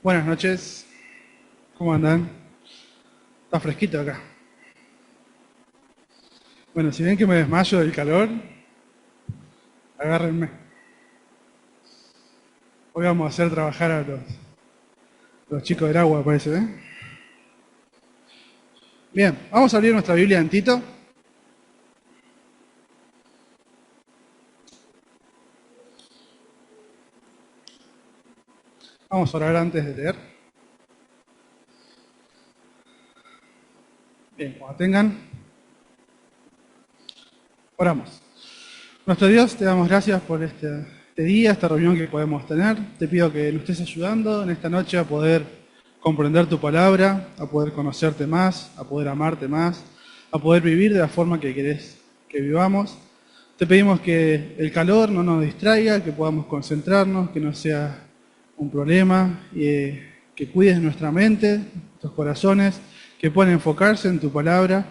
Buenas noches, ¿cómo andan? Está fresquito acá. Bueno, si ven que me desmayo del calor, agárrenme. Hoy vamos a hacer trabajar a los chicos del agua, parece, ¿eh? Bien, vamos a abrir nuestra Biblia en Tito. Vamos a orar antes de leer. Bien, cuando tengan, oramos. Nuestro Dios, te damos gracias por este día, esta reunión que podemos tener. Te pido que nos estés ayudando en esta noche a poder comprender tu palabra, a poder conocerte más, a poder amarte más, a poder vivir de la forma que querés que vivamos. Te pedimos que el calor no nos distraiga, que podamos concentrarnos, que no sea un problema, y que cuides nuestra mente, nuestros corazones, que puedan enfocarse en tu palabra.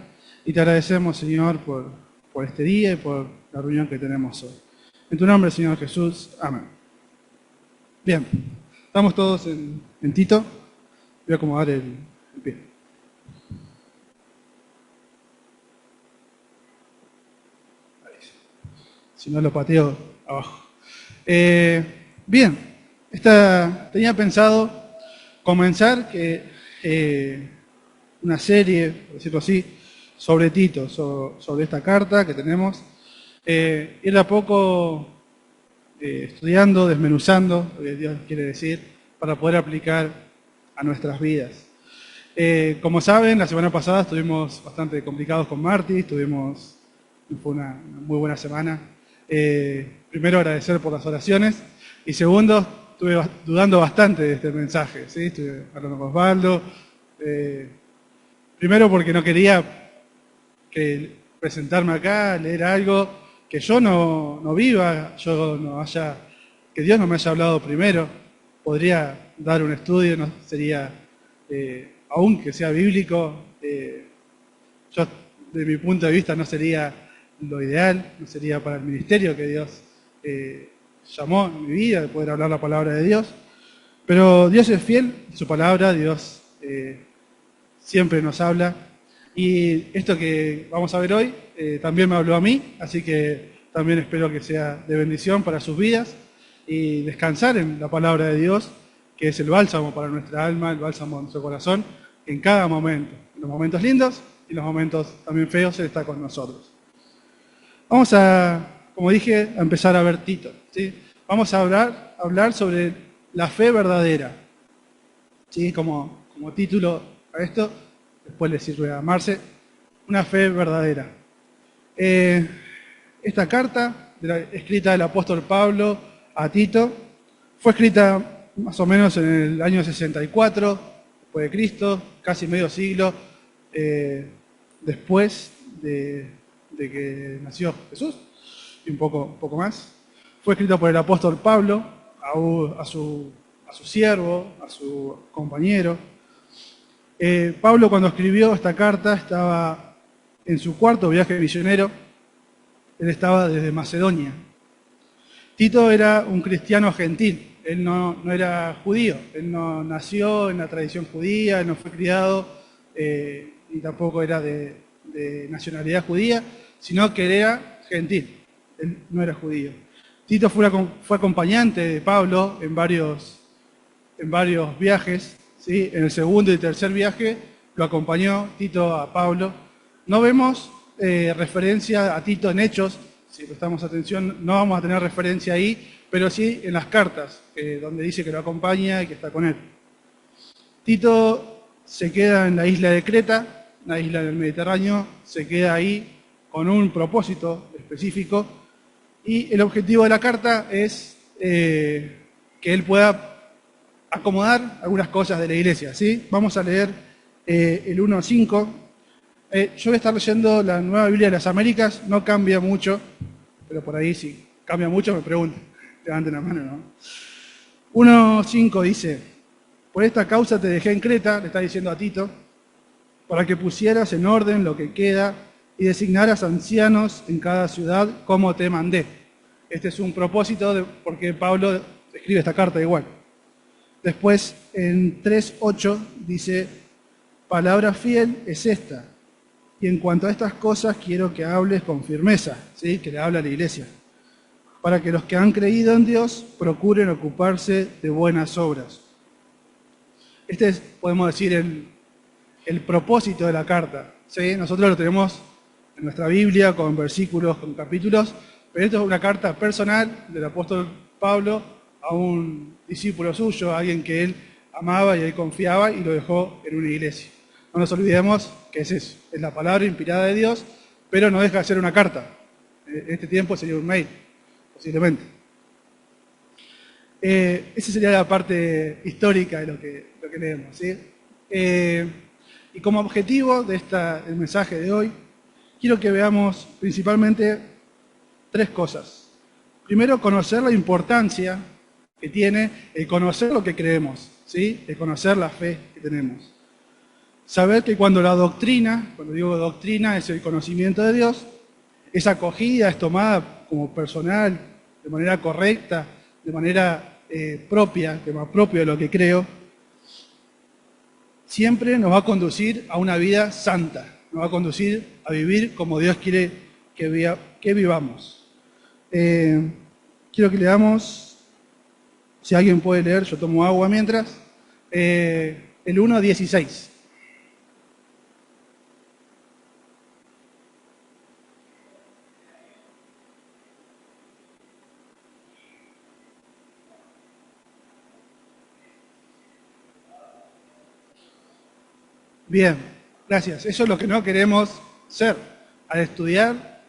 Y te agradecemos, Señor, por este día y por la reunión que tenemos hoy. En tu nombre, Señor Jesús. Amén. Bien, estamos todos en Tito. Voy a acomodar el pie. Ahí. Si no lo pateo abajo. Bien, tenía pensado comenzar una serie, por decirlo así, sobre Tito, sobre esta carta que tenemos. Ir de a poco estudiando, desmenuzando lo que Dios quiere decir para poder aplicar a nuestras vidas. Como saben, la semana pasada estuvimos bastante complicados con Marty, fue una muy buena semana. Primero agradecer por las oraciones y segundo, estuve dudando bastante de este mensaje, ¿sí? Estuve hablando con Osvaldo, primero porque no quería presentarme acá, leer algo que yo no viva, que Dios no me haya hablado primero. Podría dar un estudio, no sería, aunque sea bíblico, yo de mi punto de vista no sería lo ideal, no sería para el ministerio que Dios llamó en mi vida, de poder hablar la palabra de Dios. Pero Dios es fiel, su palabra, Dios siempre nos habla. Y esto que vamos a ver hoy también me habló a mí, así que también espero que sea de bendición para sus vidas y descansar en la palabra de Dios, que es el bálsamo para nuestra alma, el bálsamo de nuestro corazón, en cada momento, en los momentos lindos y en los momentos también feos, Él está con nosotros. Vamos como dije, a empezar a ver Tito, ¿sí? Vamos a hablar sobre la fe verdadera, ¿sí? Como título a esto. Después le sirve a amarse, una fe verdadera. Esta carta, escrita del apóstol Pablo a Tito, fue escrita más o menos en el año 64 después de Cristo, casi medio siglo después de que nació Jesús, y un poco más. Fue escrita por el apóstol Pablo a su siervo, a su compañero. Pablo, cuando escribió esta carta, estaba en su cuarto viaje misionero. Él estaba desde Macedonia. Tito era un cristiano gentil, él no era judío, él no nació en la tradición judía, él no fue criado y tampoco era de nacionalidad judía, sino que era gentil, él no era judío. Tito fue acompañante de Pablo en varios viajes. ¿Sí? En el segundo y tercer viaje lo acompañó Tito a Pablo. No vemos referencia a Tito en Hechos, si prestamos atención, no vamos a tener referencia ahí, pero sí en las cartas, donde dice que lo acompaña y que está con él. Tito se queda en la isla de Creta, una isla del Mediterráneo, se queda ahí con un propósito específico, y el objetivo de la carta es que él pueda acomodar algunas cosas de la iglesia, ¿sí? Vamos a leer el 1-5. Yo voy a estar leyendo la Nueva Biblia de las Américas, no cambia mucho, pero por ahí si cambia mucho me preguntan, levanten la mano, ¿no? 1-5 dice: por esta causa te dejé en Creta, le está diciendo a Tito, para que pusieras en orden lo que queda y designaras ancianos en cada ciudad como te mandé. Este es un propósito de por qué Pablo escribe esta carta igual. Después, en 3:8 dice, palabra fiel es esta. Y en cuanto a estas cosas, quiero que hables con firmeza, ¿sí? Que le habla a la iglesia, para que los que han creído en Dios procuren ocuparse de buenas obras. Este es, podemos decir, el propósito de la carta, ¿sí? Nosotros lo tenemos en nuestra Biblia con versículos, con capítulos, pero esto es una carta personal del apóstol Pablo a un discípulo suyo, a alguien que él amaba y él confiaba y lo dejó en una iglesia. No nos olvidemos que es eso, es la palabra inspirada de Dios, pero no deja de ser una carta. En este tiempo sería un mail, posiblemente. Esa sería la parte histórica de lo que leemos, ¿sí? Y como objetivo del mensaje de hoy, quiero que veamos principalmente 3 cosas. Primero, conocer la importancia que tiene el conocer lo que creemos, ¿sí? El conocer la fe que tenemos. Saber que cuando la doctrina, cuando digo doctrina, es el conocimiento de Dios, es acogida, es tomada como personal, de manera correcta, de manera propia, tema propio de lo que creo, siempre nos va a conducir a una vida santa, nos va a conducir a vivir como Dios quiere que vivamos. Quiero que leamos, si alguien puede leer, yo tomo agua mientras, el 1:16. Bien, gracias. Eso es lo que no queremos ser. Al estudiar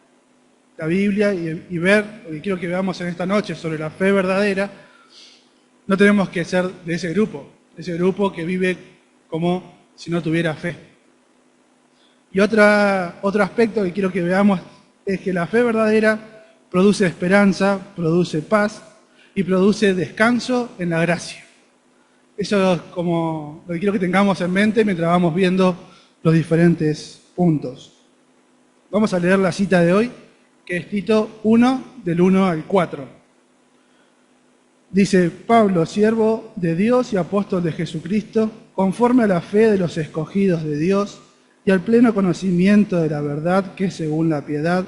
la Biblia y ver lo que quiero que veamos en esta noche sobre la fe verdadera, no tenemos que ser de ese grupo que vive como si no tuviera fe. Y otro aspecto que quiero que veamos es que la fe verdadera produce esperanza, produce paz y produce descanso en la gracia. Eso es como lo que quiero que tengamos en mente mientras vamos viendo los diferentes puntos. Vamos a leer la cita de hoy, que es Tito 1, del 1 al 4. Dice, Pablo, siervo de Dios y apóstol de Jesucristo, conforme a la fe de los escogidos de Dios y al pleno conocimiento de la verdad que es según la piedad,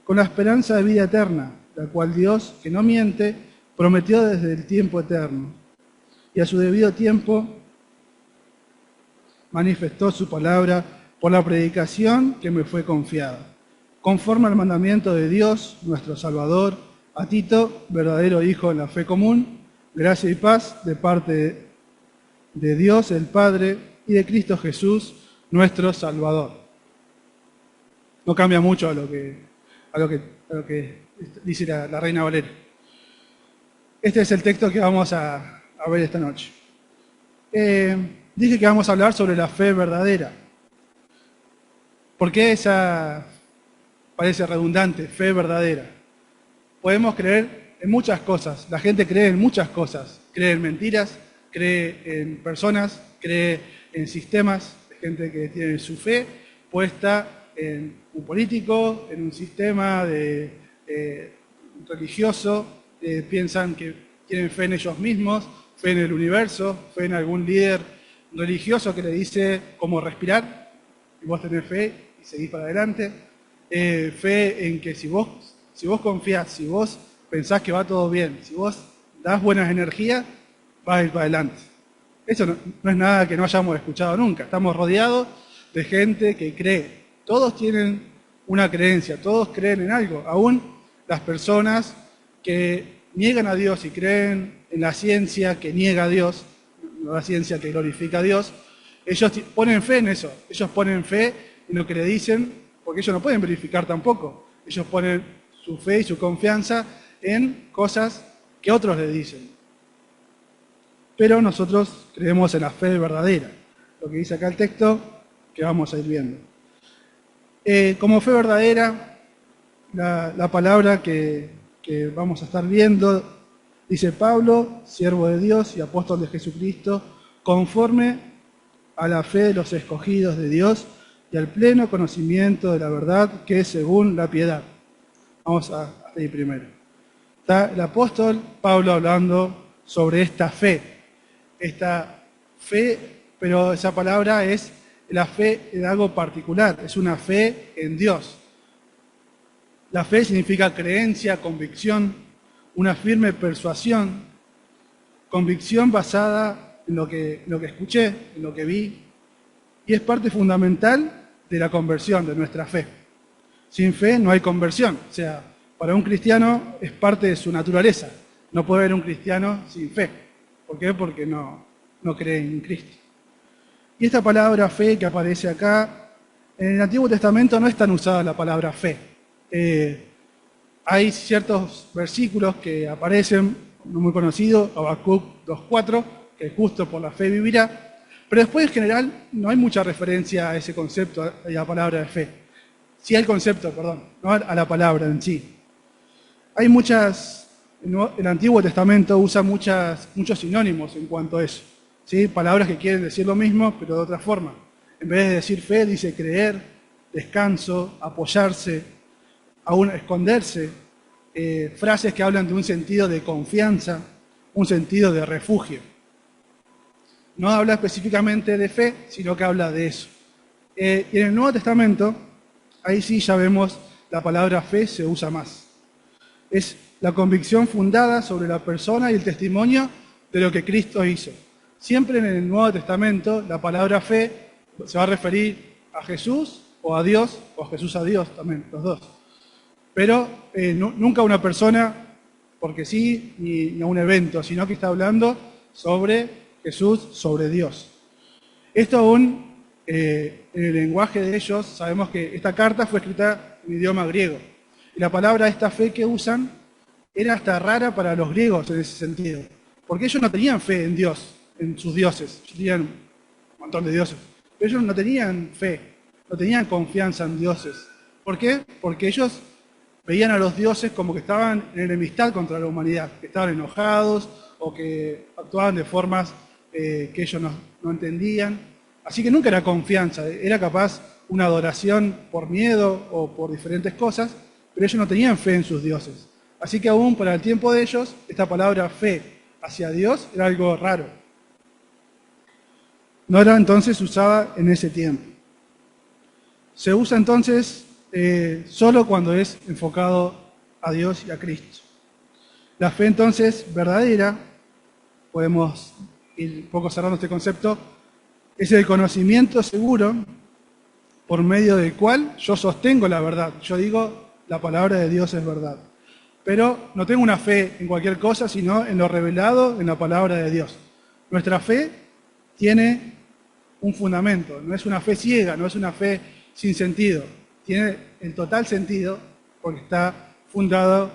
con la esperanza de vida eterna, la cual Dios, que no miente, prometió desde el tiempo eterno. Y a su debido tiempo manifestó su palabra por la predicación que me fue confiada, conforme al mandamiento de Dios, nuestro Salvador, a Tito, verdadero hijo en la fe común, gracia y paz de parte de Dios el Padre y de Cristo Jesús, nuestro Salvador. No cambia mucho a lo que dice la Reina Valera. Este es el texto que vamos a ver esta noche. Dije que vamos a hablar sobre la fe verdadera. ¿Por qué esa parece redundante, fe verdadera? Podemos creer en muchas cosas. La gente cree en muchas cosas. Cree en mentiras, cree en personas, cree en sistemas. Hay gente que tiene su fe puesta en un político, en un sistema religioso. Piensan que tienen fe en ellos mismos, fe en el universo, fe en algún líder religioso que le dice cómo respirar, y vos tenés fe y seguís para adelante. Fe en que si vos confiás, si vos pensás que va todo bien, si vos das buenas energías, vas a ir para adelante. Eso no es nada que no hayamos escuchado nunca. Estamos rodeados de gente que cree. Todos tienen una creencia, todos creen en algo. Aún las personas que niegan a Dios y creen en la ciencia que niega a Dios, no la ciencia que glorifica a Dios, ellos ponen fe en eso. Ellos ponen fe en lo que le dicen, porque ellos no pueden verificar tampoco. Ellos ponen su fe y su confianza en cosas que otros le dicen. Pero nosotros creemos en la fe verdadera, lo que dice acá el texto, que vamos a ir viendo. Como fe verdadera, la palabra que vamos a estar viendo, dice Pablo, siervo de Dios y apóstol de Jesucristo, conforme a la fe de los escogidos de Dios y al pleno conocimiento de la verdad que es según la piedad. Vamos a ahí primero. Está el apóstol Pablo hablando sobre esta fe. esta fe, pero esa palabra es la fe en algo particular, es una fe en Dios. La fe significa creencia, convicción, una firme persuasión, convicción basada en lo que escuché, en lo que vi, y es parte fundamental de la conversión, de nuestra fe. Sin fe no hay conversión, o sea, para un cristiano es parte de su naturaleza. No puede haber un cristiano sin fe. ¿Por qué? Porque no cree en Cristo. Y esta palabra fe que aparece acá, en el Antiguo Testamento no es tan usada la palabra fe. Hay ciertos versículos que aparecen, no muy conocidos, Habacuc 2.4, que justo por la fe vivirá, pero después en general no hay mucha referencia a ese concepto, a la palabra de fe. Sí al concepto, perdón, no a la palabra en sí. Hay el Antiguo Testamento usa muchos sinónimos en cuanto a eso. ¿Sí? Palabras que quieren decir lo mismo, pero de otra forma. En vez de decir fe, dice creer, descanso, apoyarse, aún esconderse. Frases que hablan de un sentido de confianza, un sentido de refugio. No habla específicamente de fe, sino que habla de eso. Y en el Nuevo Testamento, ahí sí ya vemos la palabra fe se usa más. Es la convicción fundada sobre la persona y el testimonio de lo que Cristo hizo. Siempre en el Nuevo Testamento la palabra fe se va a referir a Jesús o a Dios, o a Jesús a Dios también, los dos. Pero nunca a una persona, porque sí, ni a un evento, sino que está hablando sobre Jesús, sobre Dios. Esto aún, en el lenguaje de ellos, sabemos que esta carta fue escrita en idioma griego. Y la palabra esta fe que usan era hasta rara para los griegos en ese sentido. Porque ellos no tenían fe en Dios, en sus dioses. Tenían un montón de dioses. Pero ellos no tenían fe, no tenían confianza en dioses. ¿Por qué? Porque ellos veían a los dioses como que estaban en enemistad contra la humanidad, que estaban enojados o que actuaban de formas que ellos no entendían. Así que nunca era confianza, era capaz una adoración por miedo o por diferentes cosas, pero ellos no tenían fe en sus dioses. Así que aún para el tiempo de ellos, esta palabra fe hacia Dios era algo raro. No era entonces usada en ese tiempo. Se usa entonces solo cuando es enfocado a Dios y a Cristo. La fe entonces verdadera, podemos ir un poco cerrando este concepto, es el conocimiento seguro por medio del cual yo sostengo la verdad. Yo digo, la palabra de Dios es verdad. Pero no tengo una fe en cualquier cosa, sino en lo revelado en la palabra de Dios. Nuestra fe tiene un fundamento, no es una fe ciega, no es una fe sin sentido. Tiene el total sentido porque está fundado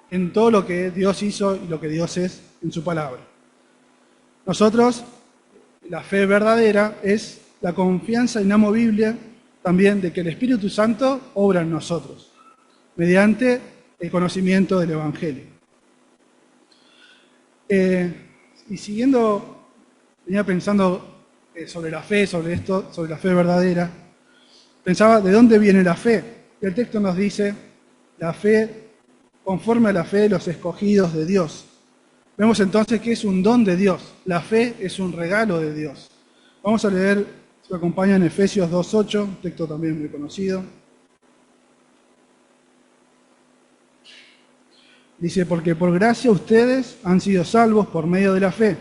en todo lo que Dios hizo y lo que Dios es en su palabra. Nosotros, la fe verdadera es la confianza inamovible también de que el Espíritu Santo obra en nosotros, mediante el conocimiento del Evangelio. Y siguiendo, venía pensando sobre la fe, sobre esto, sobre la fe verdadera, pensaba de dónde viene la fe. Y el texto nos dice, la fe conforme a la fe de los escogidos de Dios. Vemos entonces que es un don de Dios. La fe es un regalo de Dios. Vamos a leer, si me acompañan, Efesios 2.8, texto también muy conocido. Dice, porque por gracia ustedes han sido salvos por medio de la fe.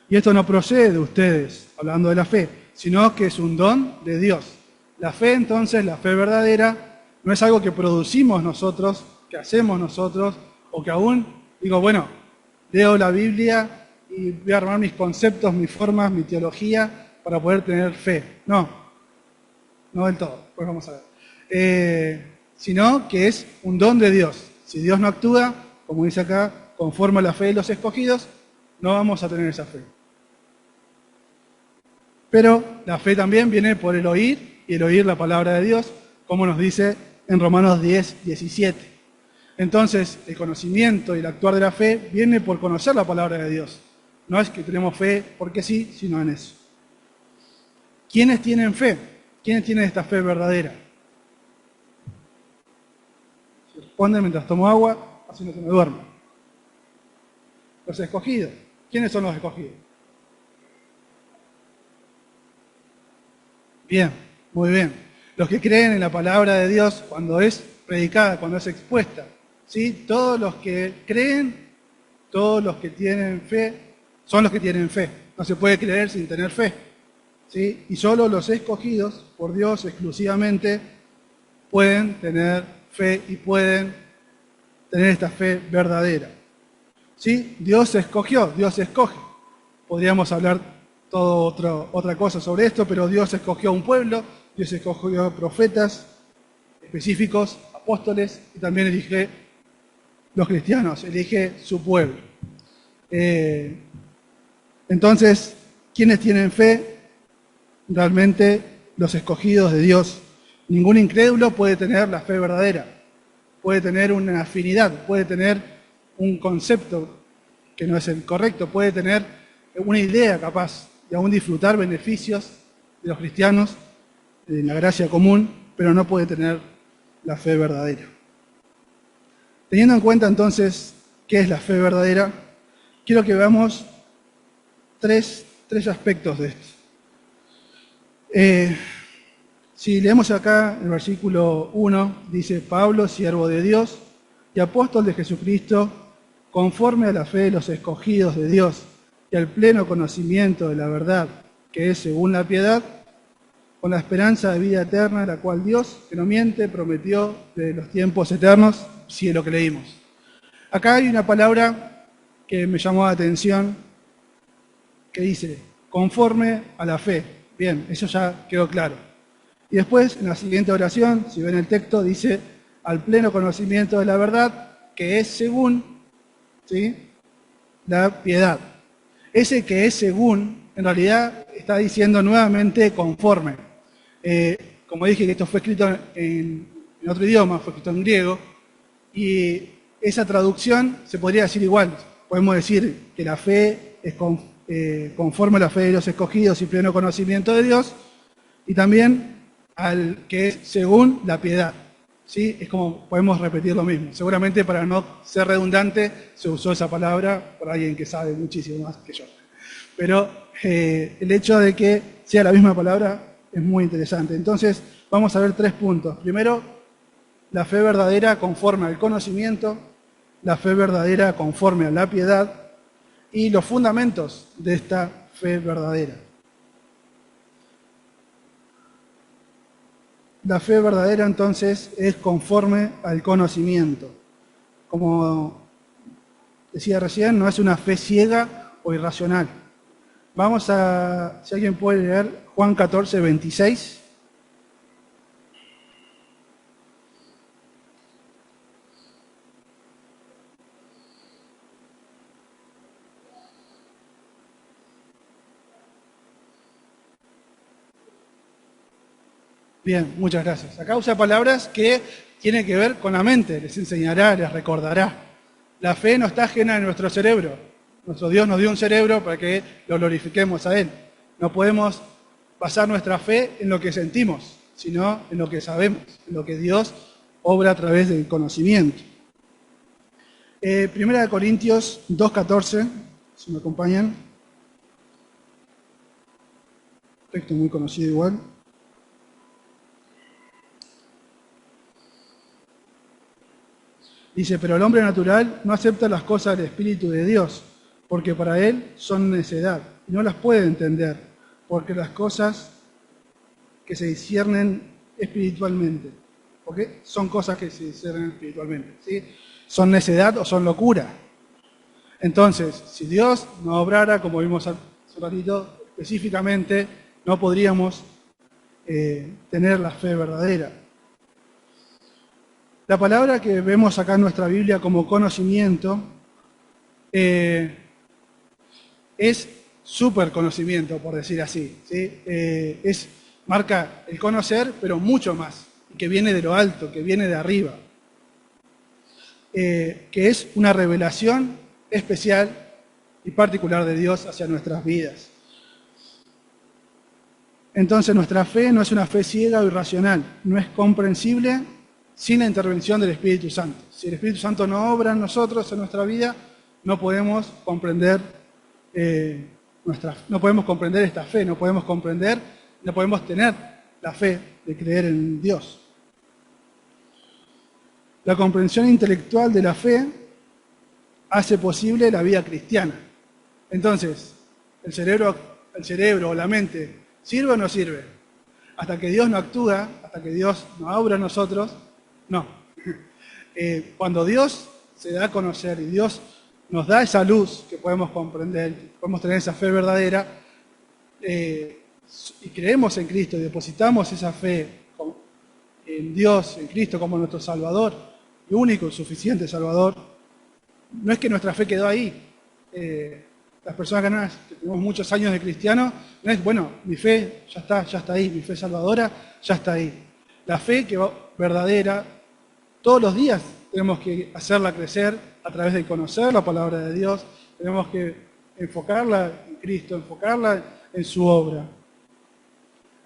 Y esto no procede de ustedes, hablando de la fe, sino que es un don de Dios. La fe entonces, la fe verdadera, no es algo que producimos nosotros, que hacemos nosotros, o que aún digo, bueno, leo la Biblia y voy a armar mis conceptos, mis formas, mi teología para poder tener fe. No del todo, pues vamos a ver. Sino que es un don de Dios. Si Dios no actúa, como dice acá, conforme a la fe de los escogidos, no vamos a tener esa fe. Pero la fe también viene por el oír, y el oír la palabra de Dios, como nos dice en Romanos 10:17. Entonces, el conocimiento y el actuar de la fe viene por conocer la palabra de Dios. No es que tenemos fe porque sí, sino en eso. ¿Quiénes tienen fe? ¿Quiénes tienen esta fe verdadera? Si responden mientras tomo agua, así no se me duermo. Los escogidos. ¿Quiénes son los escogidos? Bien, muy bien. Los que creen en la palabra de Dios cuando es predicada, cuando es expuesta, ¿sí? Todos los que creen, todos los que tienen fe, son los que tienen fe. No se puede creer sin tener fe, ¿sí? Y solo los escogidos por Dios exclusivamente pueden tener fe y pueden tener esta fe verdadera. ¿Sí? Dios escogió, Dios escoge. Podríamos hablar otra cosa sobre esto, pero Dios escogió a un pueblo, Dios escogió profetas específicos, apóstoles, y también elige los cristianos, elige su pueblo. Entonces, ¿quiénes tienen fe? Realmente los escogidos de Dios. Ningún incrédulo puede tener la fe verdadera, puede tener una afinidad, puede tener un concepto que no es el correcto, puede tener una idea capaz y aún disfrutar beneficios de los cristianos, de la gracia común, pero no puede tener la fe verdadera. Teniendo en cuenta entonces qué es la fe verdadera, quiero que veamos tres aspectos de esto. Si leemos acá el versículo 1, dice: Pablo, siervo de Dios y apóstol de Jesucristo, conforme a la fe de los escogidos de Dios y al pleno conocimiento de la verdad, que es según la piedad, con la esperanza de vida eterna, la cual Dios, que no miente, prometió de los tiempos eternos, si es lo que leímos. Acá hay una palabra que me llamó la atención, que dice, conforme a la fe. Bien, eso ya quedó claro. Y después, en la siguiente oración, si ven el texto, dice, al pleno conocimiento de la verdad, que es según, ¿sí?, la piedad. Ese que es según, en realidad está diciendo nuevamente conforme. Como dije, que esto fue escrito en otro idioma, fue escrito en griego, y esa traducción se podría decir igual. Podemos decir que la fe es conforme a la fe de los escogidos y pleno conocimiento de Dios, y también al que es según la piedad. ¿Sí? Es como podemos repetir lo mismo. Seguramente para no ser redundante se usó esa palabra por alguien que sabe muchísimo más que yo. Pero el hecho de que sea la misma palabra es muy interesante. Entonces vamos a ver 3 puntos. Primero, la fe verdadera conforme al conocimiento, la fe verdadera conforme a la piedad y los fundamentos de esta fe verdadera. La fe verdadera, entonces, es conforme al conocimiento. Como decía recién, no es una fe ciega o irracional. Vamos a, si alguien puede leer Juan 14, 26. Bien, muchas gracias. Acá usa palabras que tienen que ver con la mente, les enseñará, les recordará. La fe no está ajena a nuestro cerebro. Nuestro Dios nos dio un cerebro para que lo glorifiquemos a Él. No podemos basar nuestra fe en lo que sentimos, sino en lo que sabemos, en lo que Dios obra a través del conocimiento. Primera de Corintios 2:14, si me acompañan. Texto muy conocido igual. Dice, pero el hombre natural no acepta las cosas del Espíritu de Dios, porque para él son necedad, y no las puede entender, porque las cosas que se disciernen espiritualmente, porque son cosas que se disciernen espiritualmente, ¿sí? Son necedad o son locura. Entonces, si Dios no obrara, como vimos hace un ratito, específicamente, no podríamos tener la fe verdadera. La palabra que vemos acá en nuestra Biblia como conocimiento es súper conocimiento, por decir así, ¿sí? Marca el conocer, pero mucho más, que viene de lo alto, que viene de arriba, que es una revelación especial y particular de Dios hacia nuestras vidas. Entonces nuestra fe no es una fe ciega o irracional, no es comprensible sin la intervención del Espíritu Santo. Si el Espíritu Santo no obra en nosotros, en nuestra vida, no podemos comprender esta fe, no podemos tener la fe, de creer en Dios. La comprensión intelectual de la fe hace posible la vida cristiana. Entonces, el cerebro o la mente, ¿sirve o no sirve? Hasta que Dios no actúa, hasta que Dios no obra en nosotros, no. Cuando Dios se da a conocer y Dios nos da esa luz que podemos comprender, podemos tener esa fe verdadera, y creemos en Cristo y depositamos esa fe en Dios, en Cristo como nuestro Salvador, y único y suficiente Salvador, no es que nuestra fe quedó ahí. Las personas que tenemos muchos años de cristiano, no es, bueno, mi fe ya está ahí, mi fe salvadora ya está ahí. La fe que va verdadera, todos los días tenemos que hacerla crecer a través de conocer la palabra de Dios, tenemos que enfocarla en Cristo, enfocarla en su obra.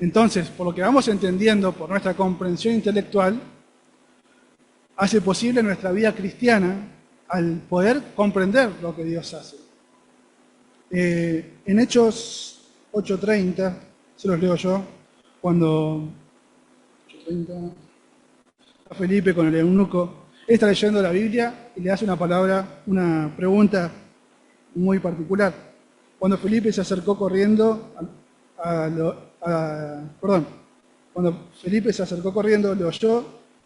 Entonces, por lo que vamos entendiendo, por nuestra comprensión intelectual, hace posible nuestra vida cristiana al poder comprender lo que Dios hace. En Hechos 8:30, se los leo yo, cuando 8:30, a Felipe con el eunuco, él está leyendo la Biblia y le hace una pregunta muy particular. Cuando Felipe se acercó corriendo cuando Felipe se acercó corriendo, le oyó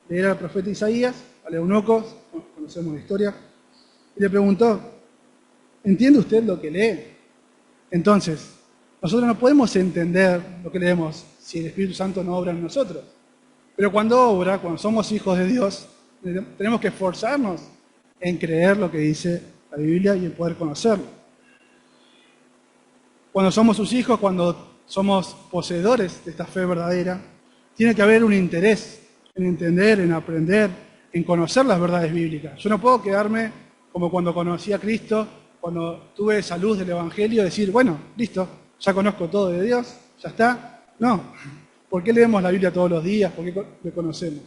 leer al profeta Isaías, al eunuco, conocemos la historia, y le preguntó, ¿entiende usted lo que lee? Entonces, nosotros no podemos entender lo que leemos si el Espíritu Santo no obra en nosotros. Pero cuando obra, cuando somos hijos de Dios, tenemos que esforzarnos en creer lo que dice la Biblia y en poder conocerlo. Cuando somos sus hijos, cuando somos poseedores de esta fe verdadera, tiene que haber un interés en entender, en aprender, en conocer las verdades bíblicas. Yo no puedo quedarme como cuando conocí a Cristo, cuando tuve esa luz del Evangelio, decir, bueno, listo, ya conozco todo de Dios, ya está. No. ¿Por qué leemos la Biblia todos los días? ¿Por qué le conocemos?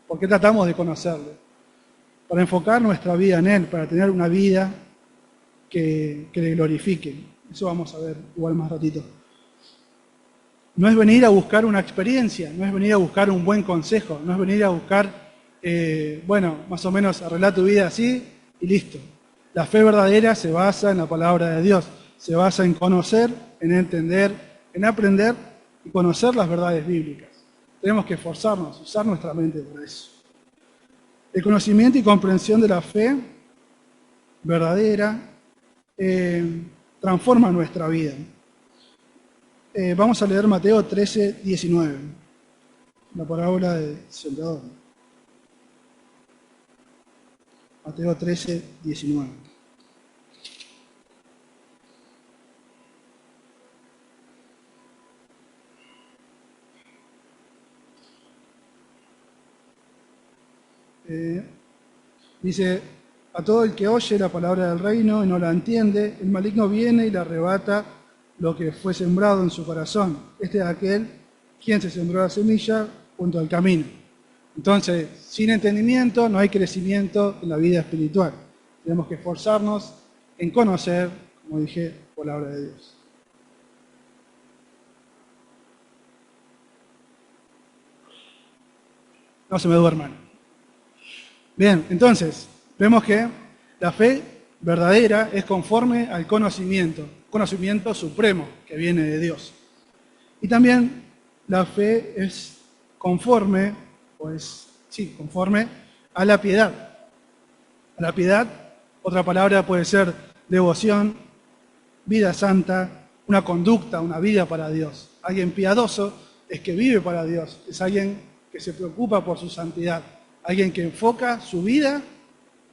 ¿Por qué tratamos de conocerle? Para enfocar nuestra vida en Él, para tener una vida que le glorifique. Eso vamos a ver igual más ratito. No es venir a buscar una experiencia, no es venir a buscar un buen consejo, no es venir a buscar, más o menos arreglar tu vida así y listo. La fe verdadera se basa en la palabra de Dios, se basa en conocer, en entender, en aprender y conocer las verdades bíblicas. Tenemos que esforzarnos, usar nuestra mente para eso. El conocimiento y comprensión de la fe verdadera transforma nuestra vida. Vamos a leer Mateo 13:19, la parábola del sembrador. Mateo 13:19. Dice, a todo el que oye la palabra del reino y no la entiende, el maligno viene y le arrebata lo que fue sembrado en su corazón. Este es aquel quien se sembró la semilla junto al camino. Entonces, sin entendimiento no hay crecimiento en la vida espiritual. Tenemos que esforzarnos en conocer, como dije, la palabra de Dios. No se me duerman. Bien, entonces, vemos que la fe verdadera es conforme al conocimiento supremo que viene de Dios. Y también la fe es conforme a la piedad. A la piedad, otra palabra puede ser devoción, vida santa, una conducta, una vida para Dios. Alguien piadoso es que vive para Dios, es alguien que se preocupa por su santidad, alguien que enfoca su vida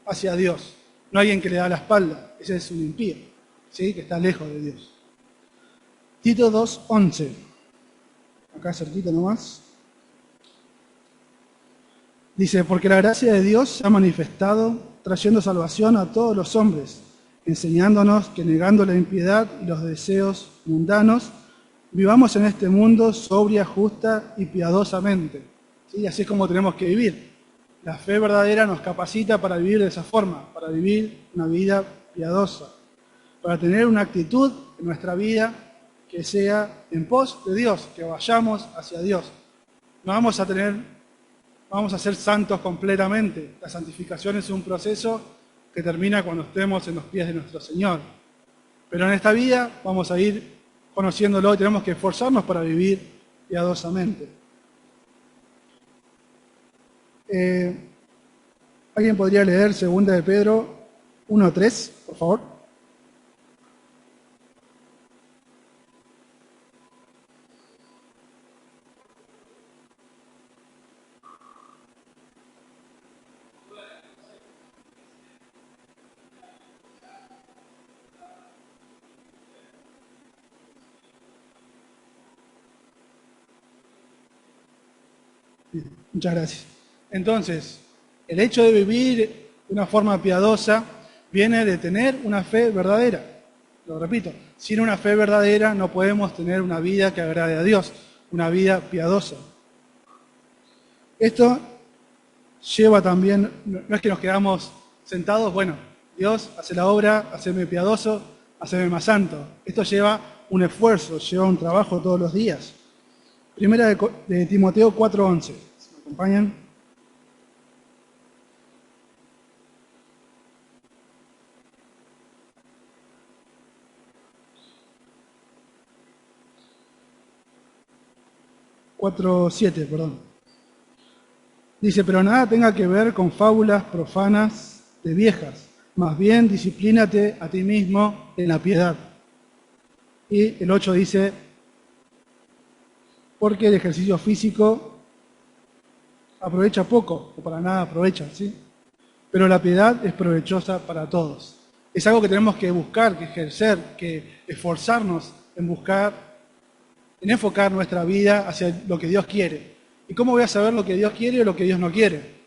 hacia Dios, no alguien que le da la espalda, ese es un impío, ¿sí? Que está lejos de Dios. Tito 2:11, acá cerquita nomás, dice, porque la gracia de Dios se ha manifestado trayendo salvación a todos los hombres, enseñándonos que negando la impiedad y los deseos mundanos, vivamos en este mundo sobria, justa y piadosamente. ¿Sí? Así es como tenemos que vivir. La fe verdadera nos capacita para vivir de esa forma, para vivir una vida piadosa, para tener una actitud en nuestra vida que sea en pos de Dios, que vayamos hacia Dios. No vamos a ser santos completamente. La santificación es un proceso que termina cuando estemos en los pies de nuestro Señor. Pero en esta vida vamos a ir conociéndolo y tenemos que esforzarnos para vivir piadosamente. ¿Alguien podría leer 2 de Pedro 1:3, por favor? Bien, muchas gracias. Entonces, el hecho de vivir de una forma piadosa viene de tener una fe verdadera. Lo repito, sin una fe verdadera no podemos tener una vida que agrade a Dios, una vida piadosa. Esto lleva también, no es que nos quedamos sentados, bueno, Dios, hace la obra, haceme piadoso, haceme más santo. Esto lleva un esfuerzo, lleva un trabajo todos los días. Primera de Timoteo 4:11. ¿Me acompañan? Perdón. Dice, pero nada tenga que ver con fábulas profanas de viejas, más bien disciplínate a ti mismo en la piedad. Y el 8 dice, porque el ejercicio físico aprovecha poco, o para nada aprovecha, ¿sí? Pero la piedad es provechosa para todos. Es algo que tenemos que buscar, que ejercer, que esforzarnos en buscar, en enfocar nuestra vida hacia lo que Dios quiere. ¿Y cómo voy a saber lo que Dios quiere o lo que Dios no quiere?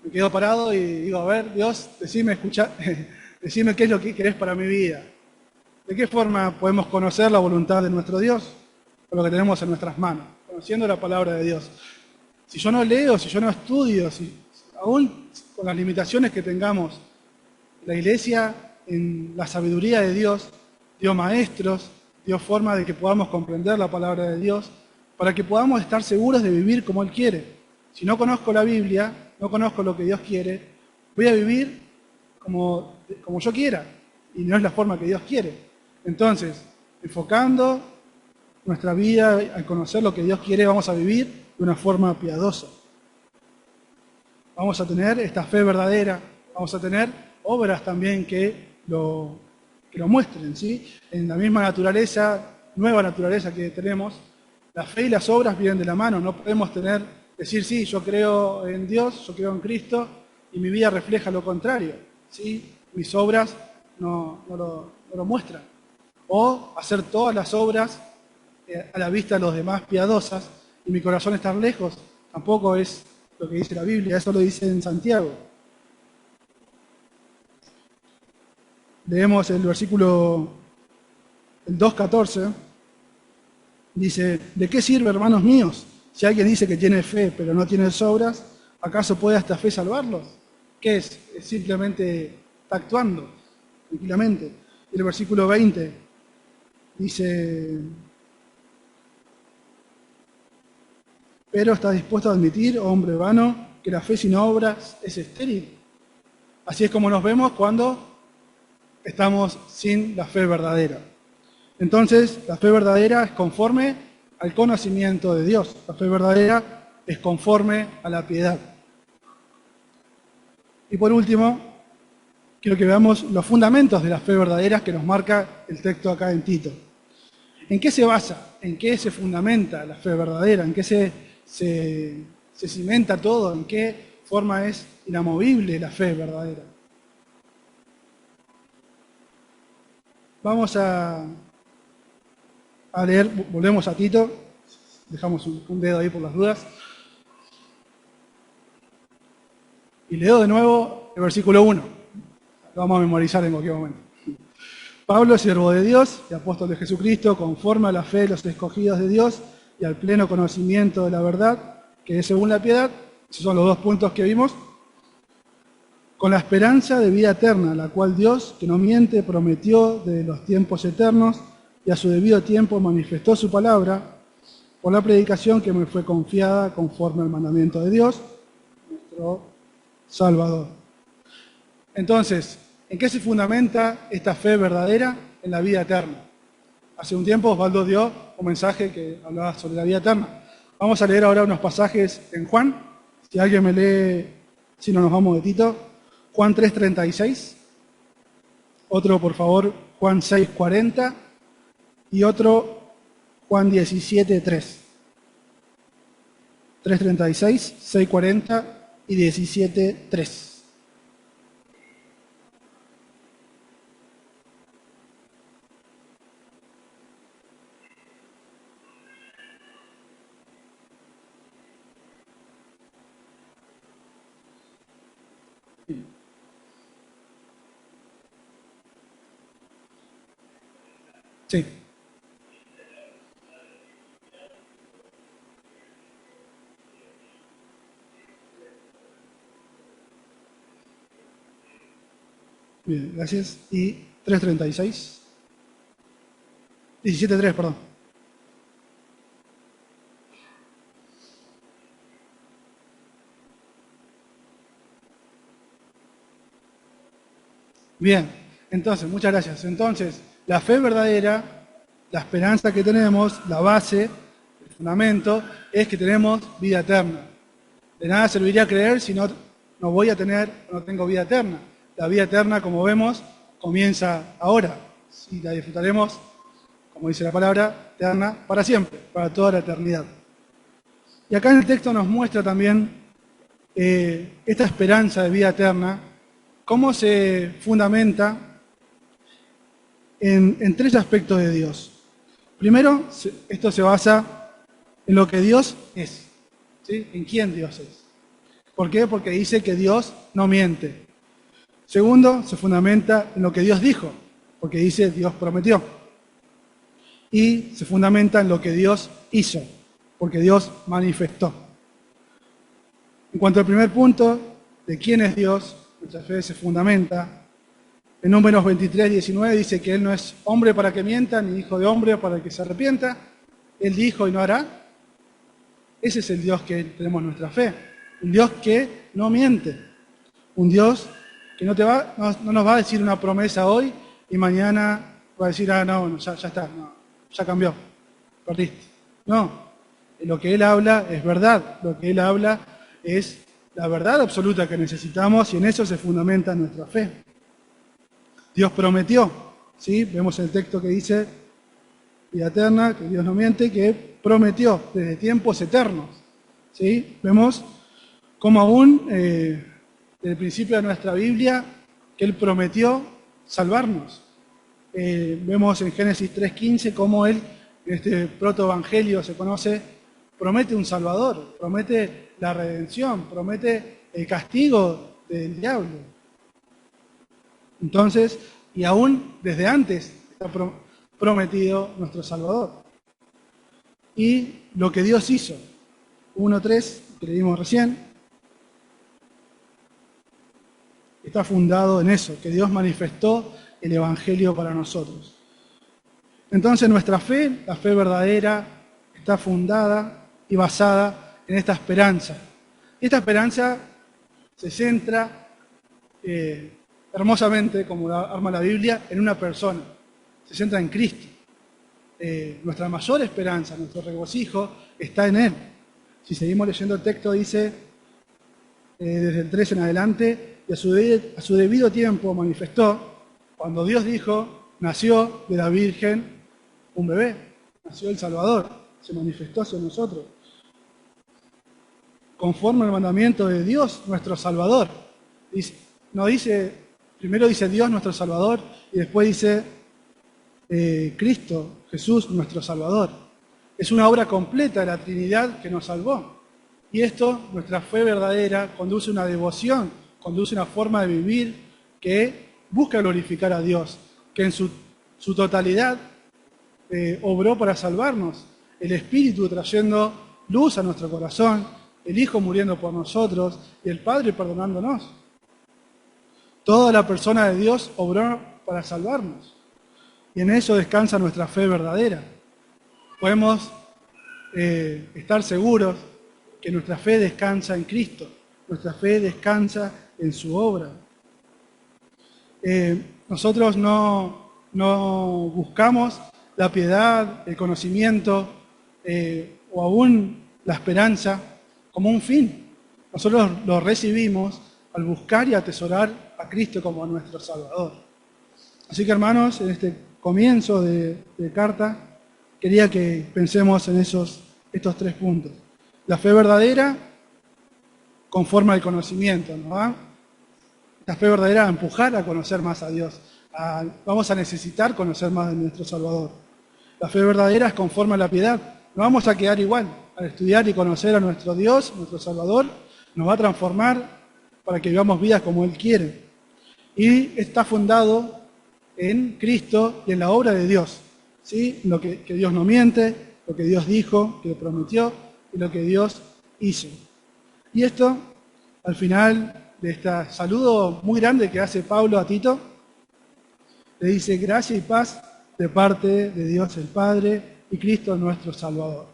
Me quedo parado y digo, a ver, Dios, decime qué es lo que querés para mi vida. ¿De qué forma podemos conocer la voluntad de nuestro Dios? Con lo que tenemos en nuestras manos, conociendo la palabra de Dios. Si yo no leo, si yo no estudio, aún con las limitaciones que tengamos, la iglesia en la sabiduría de Dios dio maestros, dio forma de que podamos comprender la palabra de Dios, para que podamos estar seguros de vivir como Él quiere. Si no conozco la Biblia, no conozco lo que Dios quiere, voy a vivir como yo quiera, y no es la forma que Dios quiere. Entonces, enfocando nuestra vida al conocer lo que Dios quiere, vamos a vivir de una forma piadosa. Vamos a tener esta fe verdadera, vamos a tener obras también que lo muestren, ¿sí? En la misma naturaleza, nueva naturaleza que tenemos, la fe y las obras vienen de la mano. No podemos decir, sí, yo creo en Dios, yo creo en Cristo, y mi vida refleja lo contrario, ¿sí? Mis obras no lo muestran. O hacer todas las obras a la vista de los demás piadosas, y mi corazón estar lejos, tampoco es lo que dice la Biblia, eso lo dice en Santiago. Leemos el versículo 2:14, dice, ¿de qué sirve, hermanos míos, si alguien dice que tiene fe pero no tiene obras? ¿Acaso puede esta fe salvarlos? ¿Qué es? Simplemente está actuando tranquilamente. Y el versículo 20 dice, pero está dispuesto a admitir, oh hombre vano, que la fe sin obras es estéril. Así es como nos vemos cuando estamos sin la fe verdadera. Entonces, la fe verdadera es conforme al conocimiento de Dios. La fe verdadera es conforme a la piedad. Y por último, quiero que veamos los fundamentos de la fe verdadera que nos marca el texto acá en Tito. ¿En qué se basa? ¿En qué se fundamenta la fe verdadera? ¿En qué se cimenta todo? ¿En qué forma es inamovible la fe verdadera? Vamos a leer, volvemos a Tito, dejamos un dedo ahí por las dudas. Y leo de nuevo el versículo 1. Lo vamos a memorizar en cualquier momento. Pablo, siervo de Dios y apóstol de Jesucristo, conforme a la fe de los escogidos de Dios y al pleno conocimiento de la verdad, que es según la piedad, esos son los 2 puntos que vimos, con la esperanza de vida eterna, la cual Dios, que no miente, prometió desde los tiempos eternos y a su debido tiempo manifestó su palabra por la predicación que me fue confiada conforme al mandamiento de Dios, nuestro Salvador. Entonces, ¿en qué se fundamenta esta fe verdadera? En la vida eterna. Hace un tiempo Osvaldo dio un mensaje que hablaba sobre la vida eterna. Vamos a leer ahora unos pasajes en Juan. Si alguien me lee, si no nos vamos de Tito, Juan 3:36. Otro, por favor, Juan 6:40. Y otro, Juan 17:3. 3:36, 6:40 y 17:3. Sí. Bien, gracias. Y 3:36. 17:3, perdón. Bien, entonces, muchas gracias. Entonces, la fe verdadera, la esperanza que tenemos, la base, el fundamento, es que tenemos vida eterna. De nada serviría creer si no voy a tener, no tengo vida eterna. La vida eterna, como vemos, comienza ahora. Y la disfrutaremos, como dice la palabra, eterna para siempre, para toda la eternidad. Y acá en el texto nos muestra también esta esperanza de vida eterna, cómo se fundamenta en tres aspectos de Dios. Primero, esto se basa en lo que Dios es, ¿sí? En quién Dios es. ¿Por qué? Porque dice que Dios no miente. Segundo, se fundamenta en lo que Dios dijo, porque dice Dios prometió. Y se fundamenta en lo que Dios hizo, porque Dios manifestó. En cuanto al primer punto, de quién es Dios, nuestra fe se fundamenta. En Números 23:19 dice que Él no es hombre para que mienta, ni hijo de hombre para que se arrepienta. Él dijo y no hará. Ese es el Dios que tenemos en nuestra fe. Un Dios que no miente. Un Dios que no nos va a decir una promesa hoy y mañana va a decir, no, ya está, no, ya cambió, perdiste. No, lo que Él habla es verdad. Lo que Él habla es la verdad absoluta que necesitamos y en eso se fundamenta nuestra fe. Dios prometió, ¿sí? Vemos el texto que dice, vida eterna, que Dios no miente, que prometió desde tiempos eternos, ¿sí? Vemos cómo aún desde el principio de nuestra Biblia, que Él prometió salvarnos. Vemos en Génesis 3:15 cómo Él, en este protoevangelio se conoce, promete un Salvador, promete la redención, promete el castigo del diablo. Entonces, y aún desde antes está prometido nuestro Salvador. Y lo que Dios hizo, 1:3, que leímos recién, está fundado en eso, que Dios manifestó el Evangelio para nosotros. Entonces nuestra fe, la fe verdadera, está fundada y basada en esta esperanza. Esta esperanza se centra hermosamente, como arma la Biblia, en una persona. Se centra en Cristo. Nuestra mayor esperanza, nuestro regocijo, está en Él. Si seguimos leyendo el texto, dice, desde el 3 en adelante, y a su debido tiempo manifestó, cuando Dios dijo, nació de la Virgen un bebé, nació el Salvador, se manifestó hacia nosotros. Conforme al mandamiento de Dios, nuestro Salvador. No dice, primero dice Dios nuestro Salvador y después dice Cristo, Jesús nuestro Salvador. Es una obra completa de la Trinidad que nos salvó. Y esto, nuestra fe verdadera, conduce a una devoción, conduce a una forma de vivir que busca glorificar a Dios, que en su totalidad obró para salvarnos. El Espíritu trayendo luz a nuestro corazón, el Hijo muriendo por nosotros y el Padre perdonándonos. Toda la persona de Dios obró para salvarnos. Y en eso descansa nuestra fe verdadera. Podemos estar seguros que nuestra fe descansa en Cristo, nuestra fe descansa en su obra. Nosotros no buscamos la piedad, el conocimiento o aún la esperanza como un fin. Nosotros lo recibimos al buscar y atesorar a Cristo como a nuestro Salvador. Así que, hermanos, en este comienzo de carta, quería que pensemos en estos 3 puntos. La fe verdadera conforma el conocimiento, ¿no? La fe verdadera va a empujar a conocer más a Dios. Vamos a necesitar conocer más de nuestro Salvador. La fe verdadera es conforme a la piedad. No vamos a quedar igual. Al estudiar y conocer a nuestro Dios, nuestro Salvador, nos va a transformar para que vivamos vidas como Él quiere. Y está fundado en Cristo y en la obra de Dios. ¿Sí? Lo que Dios no miente, lo que Dios dijo, que prometió, y lo que Dios hizo. Y esto, al final de este saludo muy grande que hace Pablo a Tito, le dice gracia y paz de parte de Dios el Padre y Cristo nuestro Salvador.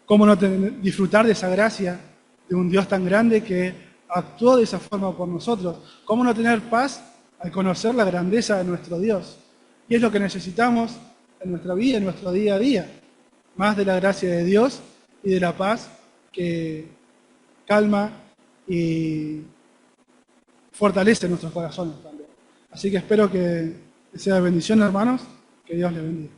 ¿Cómo no disfrutar de esa gracia de un Dios tan grande que actuó de esa forma por nosotros? ¿Cómo no tener paz al conocer la grandeza de nuestro Dios? Y es lo que necesitamos en nuestra vida, en nuestro día a día. Más de la gracia de Dios y de la paz que calma y fortalece nuestros corazones también. Así que espero que sea de bendición, hermanos, que Dios les bendiga.